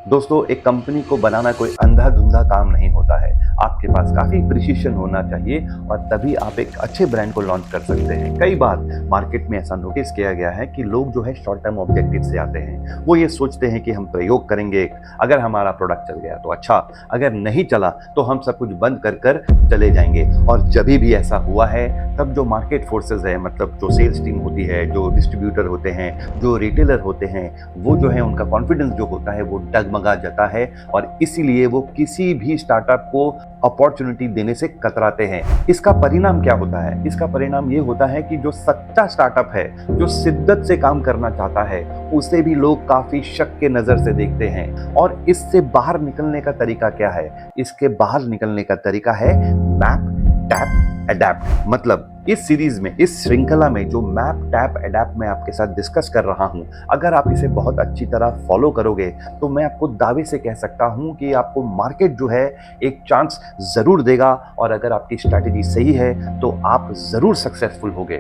दोस्तों, एक कंपनी को बनाना कोई अंधा-धुंधा काम नहीं होता है। आपके पास काफ़ी प्रिसिशन होना चाहिए और तभी आप एक अच्छे ब्रांड को लॉन्च कर सकते हैं। कई बार मार्केट में ऐसा नोटिस किया गया है कि लोग जो है शॉर्ट टर्म ऑब्जेक्टिव से आते हैं। वो ये सोचते हैं कि हम प्रयोग करेंगे, अगर हमारा प्रोडक्ट चल गया तो अच्छा, अगर नहीं चला तो हम सब कुछ बंद कर कर चले जाएँगे। और जभी भी ऐसा हुआ है, तब जो मार्केट फोर्सेस है, मतलब जो सेल्स टीम होती है, जो डिस्ट्रीब्यूटर होते हैं, जो रिटेलर होते हैं, वो जो है उनका कॉन्फिडेंस जो होता है वो डगमगा जाता है और इसीलिए वो किसी भी स्टार्टअप को अपॉर्चुनिटी देने से कतराते हैं। इसका परिणाम क्या होता है? इसका परिणाम ये होता है कि जो सच्चा स्टार्टअप है, जो शिद्दत से काम करना चाहता है, उसे भी लोग काफी शक के नजर से देखते हैं। और इससे बाहर निकलने का तरीका क्या है? इसके बाहर निकलने का तरीका है मैप, टैप, अडैप्ट। मतलब इस सीरीज में, इस श्रृंखला में जो मैप, टैप, अडैप्ट मैं आपके साथ डिस्कस कर रहा हूं, अगर आप इसे बहुत अच्छी तरह फॉलो करोगे तो मैं आपको दावे से कह सकता हूं कि आपको मार्केट जो है एक चांस जरूर देगा और अगर आपकी स्ट्रैटेजी सही है तो आप जरूर सक्सेसफुल होगे।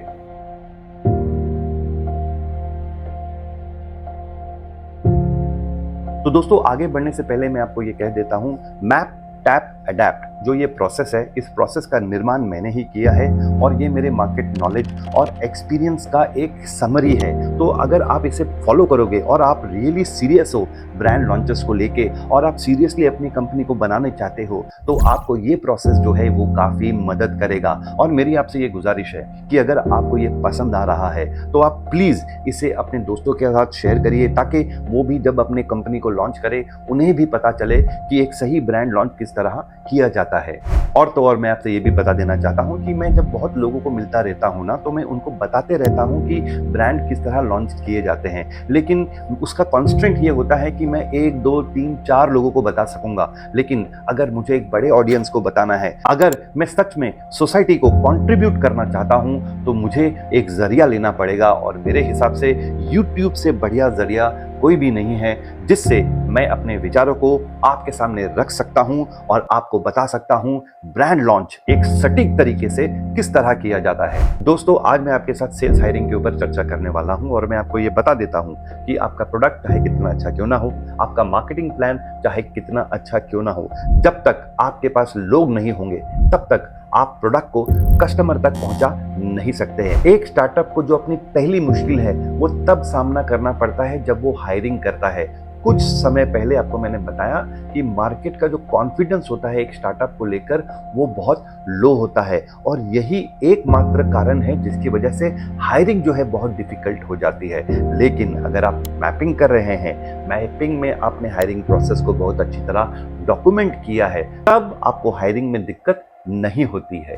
तो दोस्तों, आगे बढ़ने से पहले मैं आपको ये कह देता हूं, मैप, टैप, अडैप्ट जो ये प्रोसेस है, इस प्रोसेस का निर्माण मैंने ही किया है और ये मेरे मार्केट नॉलेज और एक्सपीरियंस का एक समरी है। तो अगर आप इसे फॉलो करोगे और आप रियली सीरियस हो ब्रांड लॉन्चेस को लेके और आप सीरियसली अपनी कंपनी को बनाने चाहते हो, तो आपको ये प्रोसेस जो है वो काफ़ी मदद करेगा। और मेरी आपसे ये गुजारिश है कि अगर आपको ये पसंद आ रहा है तो आप प्लीज़ इसे अपने दोस्तों के साथ शेयर करिए, ताकि वो भी जब अपनी कंपनी को लॉन्च करें उन्हें भी पता चले कि एक सही ब्रांड लॉन्च किस तरह किया जाता है। और तो और मैं आपसे ये भी बता देना चाहता हूँ कि मैं जब बहुत लोगों को मिलता रहता हूँ ना, तो मैं उनको बताते रहता हूँ कि ब्रांड किस तरह लॉन्च किए जाते हैं, लेकिन उसका कॉन्स्ट्रेंट ये होता है कि मैं 1, 2, 3, 4 लोगों को बता सकूंगा। लेकिन अगर मुझे एक बड़े ऑडियंस को बताना है, अगर मैं सच में सोसाइटी को कंट्रीब्यूट करना चाहता हूँ, तो मुझे एक जरिया लेना पड़ेगा और मेरे हिसाब से यूट्यूब से बढ़िया जरिया कोई भी नहीं है जिससे मैं अपने विचारों को आपके सामने रख सकता हूं और आपको बता सकता हूं ब्रांड लॉन्च एक सटीक तरीके से किस तरह किया जाता है। दोस्तों, आज मैं आपके साथ सेल्स हायरिंग के ऊपर चर्चा करने वाला हूं और मैं आपको ये बता देता हूं कि आपका प्रोडक्ट चाहे कितना अच्छा क्यों ना हो, आपका मार्केटिंग प्लान चाहे कितना अच्छा क्यों ना हो, जब तक आपके पास लोग नहीं होंगे तब तक आप प्रोडक्ट को कस्टमर तक पहुंचा नहीं सकते हैं। एक स्टार्टअप को जो अपनी पहली मुश्किल है वो तब सामना करना पड़ता है जब वो हायरिंग करता है। कुछ समय पहले आपको मैंने बताया कि मार्केट का जो कॉन्फिडेंस होता है एक स्टार्टअप को लेकर वो बहुत लो होता है और यही एकमात्र कारण है जिसकी वजह से हायरिंग जो है बहुत डिफिकल्ट हो जाती है। लेकिन अगर आप मैपिंग कर रहे हैं, मैपिंग में आपने हायरिंग प्रोसेस को बहुत अच्छी तरह डॉक्यूमेंट किया है, तब आपको हायरिंग में दिक्कत नहीं होती है।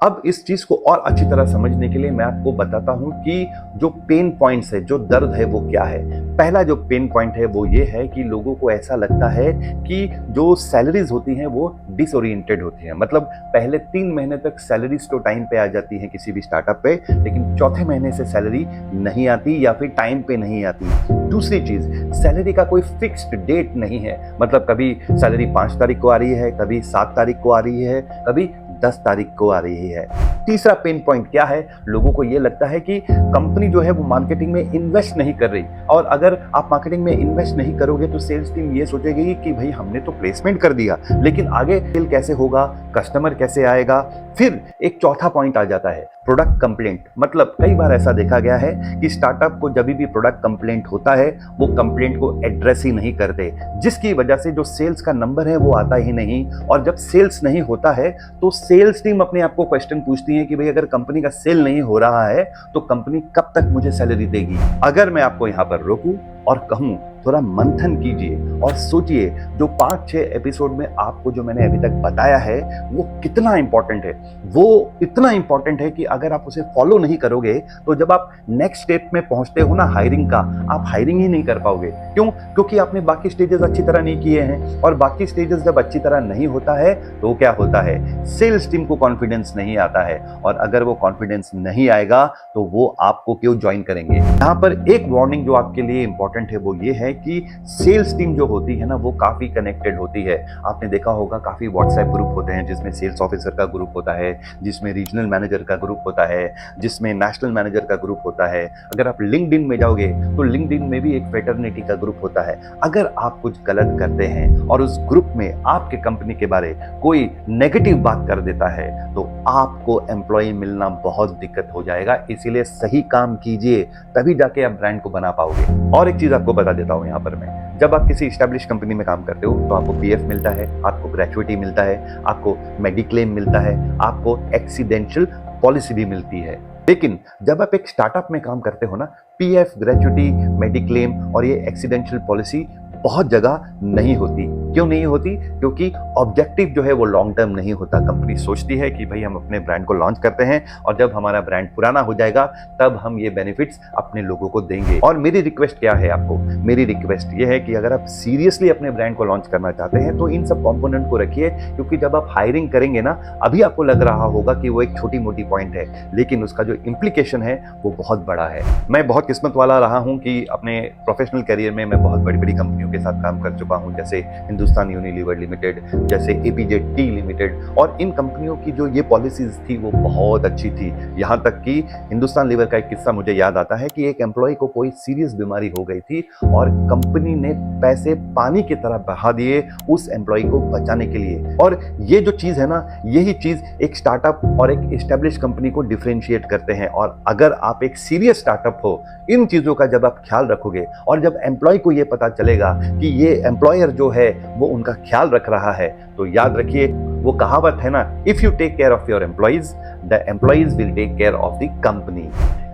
अब इस चीज को और अच्छी तरह समझने के लिए मैं आपको बताता हूं कि जो पेन पॉइंट्स है, जो दर्द है, वो क्या है। पहला जो पेन पॉइंट है वो ये है कि लोगों को ऐसा लगता है कि जो सैलरीज होती हैं वो डिसओरिएंटेड होती हैं। मतलब पहले 3 महीने तक सैलरीज तो टाइम पे आ जाती है किसी भी स्टार्टअप पे, लेकिन चौथे महीने से सैलरी नहीं आती या फिर टाइम पे नहीं आती। दूसरी चीज, सैलरी का कोई फिक्स्ड डेट नहीं है। मतलब कभी सैलरी 5 तारीख को आ रही है, कभी 7 तारीख को आ रही है, कभी 10 तारीख को आ रही है। तीसरा पेन पॉइंट क्या है? लोगों को यह लगता है कि कंपनी जो है वो मार्केटिंग में इन्वेस्ट नहीं कर रही, और अगर आप मार्केटिंग में इन्वेस्ट नहीं करोगे तो सेल्स टीम ये सोचेगी कि भाई हमने तो प्लेसमेंट कर दिया, लेकिन आगे सेल कैसे होगा, कस्टमर कैसे आएगा। फिर एक चौथा पॉइंट आ जाता है प्रोडक्ट कंप्लेंट। मतलब कई बार ऐसा देखा गया है कि स्टार्टअप को जब भी प्रोडक्ट कंप्लेंट होता है वो कंप्लेंट को एड्रेस ही नहीं करते, जिसकी वजह से जो सेल्स का नंबर है वो आता ही नहीं। और जब सेल्स नहीं होता है तो सेल्स टीम अपने आप को क्वेश्चन पूछती है कि भाई अगर कंपनी का सेल नहीं हो रहा है तो कंपनी कब तक मुझे सैलरी देगी। अगर मैं आपको यहाँ पर रोकूं और कहूं थोड़ा मंथन कीजिए और सोचिए, जो 5-6 एपिसोड में आपको जो मैंने अभी तक बताया है वो कितना इंपॉर्टेंट है। वो इतना इंपॉर्टेंट है कि अगर आप उसे फॉलो नहीं करोगे तो जब आप नेक्स्ट स्टेप में पहुंचते हो ना हायरिंग का, आप हायरिंग ही नहीं कर पाओगे। क्यों? क्योंकि आपने बाकी स्टेजेस अच्छी तरह नहीं किए हैं, और बाकी स्टेजेस जब अच्छी तरह नहीं होता है तो क्या होता है, सेल्स टीम को कॉन्फिडेंस नहीं आता है, और अगर वो कॉन्फिडेंस नहीं आएगा तो वो आपको क्यों ज्वाइन करेंगे। यहाँ पर एक वार्निंग जो आपके लिए इंपॉर्टेंट है वो ये है है कि सेल्स टीम जो होती है ना वो काफ़ी कनेक्टेड होती है। आपने देखा होगा काफ़ी व्हाट्सएप ग्रुप होते हैं जिसमें सेल्स ऑफिसर का ग्रुप होता है, जिसमें रीजनल मैनेजर का ग्रुप होता है, जिसमें नेशनल मैनेजर का ग्रुप होता है। अगर आप लिंक्डइन में जाओगे तो लिंक्डइन में भी एक फ्रेटर्निटी का ग्रुप होता है। अगर आप कुछ गलत करते हैं और उस ग्रुप में आपके कंपनी के बारे कोई नेगेटिव बात कर देता है तो आपको एम्प्लॉय मिलना बहुत दिक्कत हो जाएगा। इसीलिए सही काम कीजिए, तभी जाके आप ब्रांड को बना पाओगे। और एक चीज आपको बता देता हूं यहाँ पर मैं, जब आप किसी एस्टैब्लिश कंपनी में काम करते हो तो आपको पीएफ मिलता है, आपको ग्रेचुइटी मिलता है, आपको मेडिक्लेम मिलता है, आपको एक्सीडेंशियल पॉलिसी भी मिलती है। लेकिन जब आप एक स्टार्टअप में काम करते हो ना, पीएफ, ग्रेचुइटी, मेडिक्लेम और ये एक्सीडेंशियल पॉलिसी बहुत जगह नहीं होती। क्यों नहीं होती? क्योंकि ऑब्जेक्टिव जो है वो लॉन्ग टर्म नहीं होता। कंपनी सोचती है कि भाई हम अपने ब्रांड को लॉन्च करते हैं और जब हमारा ब्रांड पुराना हो जाएगा तब हम ये बेनिफिट्स अपने लोगों को देंगे। और मेरी रिक्वेस्ट क्या है आपको? मेरी रिक्वेस्ट ये है कि अगर आप सीरियसली अपने ब्रांड को लॉन्च करना चाहते हैं तो इन सब कॉम्पोनेंट को रखिए, क्योंकि जब आप हायरिंग करेंगे ना, अभी आपको लग रहा होगा कि वो एक छोटी मोटी पॉइंट है, लेकिन उसका जो इम्प्लीकेशन है वो बहुत बड़ा है। मैं बहुत किस्मत वाला रहा हूँ कि अपने प्रोफेशनल करियर में मैं बहुत बड़ी बड़ी कंपनियों के साथ काम कर चुका हूं, जैसे हिंदुस्तान यूनिलीवर लिमिटेड, जैसे एपीजे टी लिमिटेड। और इन कंपनियों की जो ये पॉलिसीज थी वो बहुत अच्छी थी। यहां तक कि हिंदुस्तान लीवर का एक किस्सा मुझे याद आता है कि एक एम्प्लॉय को कोई सीरियस बीमारी हो गई थी और कंपनी ने पैसे पानी की तरह बहा दिए उस एम्प्लॉय को बचाने के लिए। और ये जो चीज है ना, यही चीज एक स्टार्टअप और एक एस्टेब्लिश कंपनी को डिफरेंशिएट करते हैं। और अगर आप एक सीरियस स्टार्टअप हो, इन चीजों का जब आप ख्याल रखोगे और जब एम्प्लॉय को ये पता चलेगा कि ये एम्प्लॉयर जो है वो उनका ख्याल रख रहा है, तो याद रखिए वो कहावत है ना, if you take care of your employees the employees will take care of the company.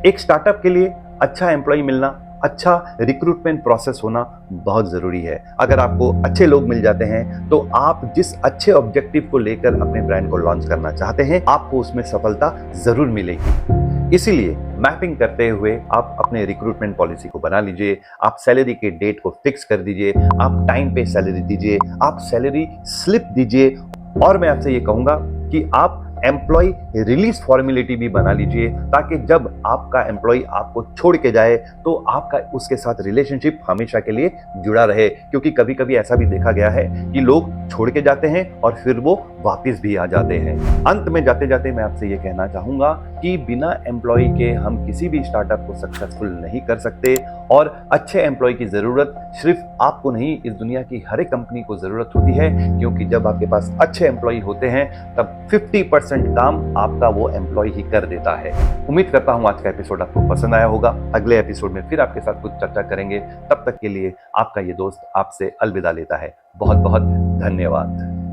एक स्टार्टअप के लिए अच्छा एम्प्लॉय मिलना, अच्छा रिक्रूटमेंट प्रोसेस होना बहुत जरूरी है। अगर आपको अच्छे लोग मिल जाते हैं तो आप जिस अच्छे ऑब्जेक्टिव को लेकर अपने ब्रांड को लॉन्च करना चाहते हैं आपको उसमें सफलता जरूर मिलेगी। इसीलिए मैपिंग करते हुए आप अपने रिक्रूटमेंट पॉलिसी को बना लीजिए, आप सैलरी के डेट को फिक्स कर दीजिए, आप टाइम पे सैलरी दीजिए, आप सैलरी स्लिप दीजिए। और मैं आपसे ये कहूंगा कि आप एम्प्लॉय रिलीज फॉर्मेलिटी भी बना लीजिए, ताकि जब आपका एम्प्लॉय आपको छोड़ के जाए तो आपका उसके साथ रिलेशनशिप हमेशा के लिए जुड़ा रहे। क्योंकि कभी कभी ऐसा भी देखा गया है कि लोग छोड़ के जाते हैं और फिर वो वापस भी आ जाते हैं। अंत में जाते जाते मैं आपसे ये कहना चाहूंगा कि बिना एम्प्लॉय के हम किसी भी स्टार्टअप को सक्सेसफुल नहीं कर सकते। और अच्छे एम्प्लॉय की जरूरत सिर्फ आपको नहीं, इस दुनिया की हर एक कंपनी को जरूरत होती है। क्योंकि जब आपके पास अच्छे एम्प्लॉय होते हैं तब 50% काम आपका वो एम्प्लॉय ही कर देता है। उम्मीद करता हूं आज का एपिसोड आपको पसंद आया होगा। अगले एपिसोड में फिर आपके साथ कुछ चर्चा करेंगे। तब तक के लिए आपका ये दोस्त आपसे अलविदा लेता है। बहुत बहुत धन्यवाद।